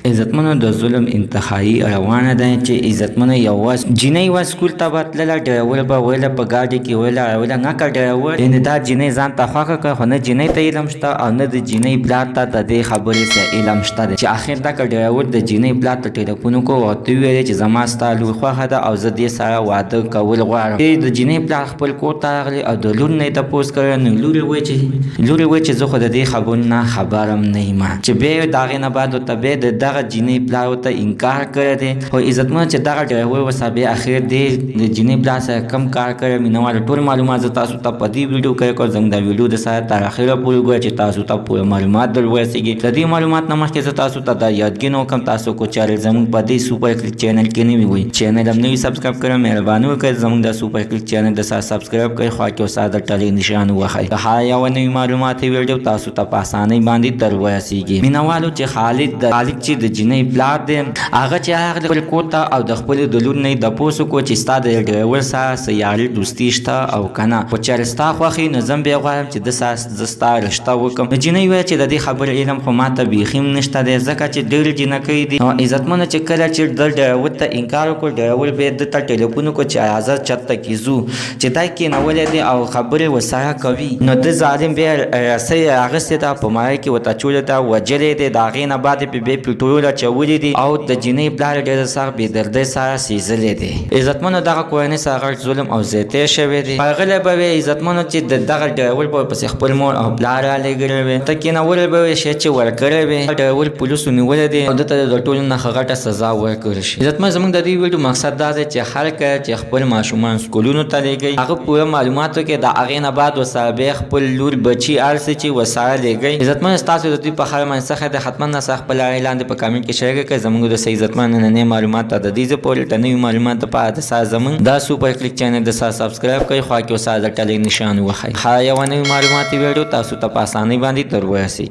عزتمنو د ظلم انتهایی روانه ده چې عزتمنو یو وس جنۍ و سکول ته بتلله ډرایور به ویله په ګاډي کې ویله نکه ډرایور یعنې دا جنۍ ځان ته خوښه کړه خو نه جنۍ ته علم شته او نه د جنۍ پلار ته د دې خبرې څه علم شته دی چې آخر دا که ډرایور د جنۍ پلار ته ټلیفون وکړو او ته وویلې چې زما ستا لور خوښه ده او زه دې سره واده کول غواړم د جنۍ پلار خپل کور ته راغلی او د لور نه یې تپوس کړی نو لور یې وویل چې زه خو د دې خبرو نه خبرم نه یم چې بیا یې د هغې نه بعد ورته بیا د دغه جنۍ پلار ورته انکار کړی دی خو عزتمنو چې دغه ډرایور ورسره بیا اخر دې د جنۍ پلار سره کم کار کړی مینهوالو ټول معلومات زه تاسو ته په دې ویډیو کې کوم زموږ دا ویډیو د سره تر اخره پورې ګورئ چې تاسو ته پوره معلومات در ورسېږي د دې معلومات نه مخکې زه تاسو ته دا یادګینه وکړم تاسو کو چینل زموږ په دې سوپر کلیک چینل کې نوي وئ چینل هم نوي سبسکرایب کړئ مهرباني وکړئ زموږ د سوپر کلیک چینل د سره سبسکرایب کړئ خوا کې ورسره د ټلې نشان ووهئ د هر یوه نوي معلوماتي ویډیو تاسو ته په اسانۍ باندې در ورسېږي مینهوالو چې خالد چې د جنۍ پلار دی هغه چې راغلی خپل کور ته او د خپلې د لور نه یې تپوس وکړو چې ستا د ډرایور سره څه یاري دوستي شته او که نه خو چېرې ستا خوښ وي نو زه هم بیا غواړم چې ده سره زه ستا رشته وکړم نو جنۍ وویل چې د دې خبرې علم خو ما ته بیخي هم نشته دی ځکه چې ډېرې جنکۍ دي نو عزتمنو چې کله چې د ډرایور ته انکار وکړو ډرایور بیا ده ته ټلیفون وکړو چې راځه چېرته کې ځو چې دا کېنولی دی او خبرې ورسره کوي نو ده ظالم بیا رسۍ راغستې ده په مایه کې ورته اچولې ده وجلې دی د هغې نه بعد یې بیا پټرول اچولي دي او د جنۍ پلار ډېر سخت بېدردۍ سره سېزلی دی عزتمنو دغه کورنۍ سره غټ ظلم او زیاتی شوی دی ښاغلی به وی عزتمنو چې د دغه ډرایور به ورپسې خپل مور او پلار رالېږلی وي ته کېنولی به وي شی چې ورکړی وي ډرایور پولیسو نیولی دی او ده ته د ټولو نه ښه غټه سزا ورکړل شي عزتمنو زموږ د دې ویډیو مقصد دا دی چې هر کله چې خپل ماشومان سکولونو ته لېږئ هغه پوره معلومات وکړئ د هغې نه بعد ورسره بیا خپل لور بچي هر څه چې ورسره لېږئ عزتمنو ستاسو د دوی په خبره باندې څه خیر دی حتما نه خپل رایې لاندې په کامنټ کې شریکه کړئ زموږ د صحیح عزتمن نننۍ معلومات ته د دې ځای پورې ته نوي معلومات دپاره د سره زموږ دا سوپر کلیک چینل د سره سبسکرایب کړئ خوا کې ورسره د ټلې نشان ووهئ هر یوه نوي معلوماتي ویډیو تاسو ته په اسانۍ باندې در ورسېږي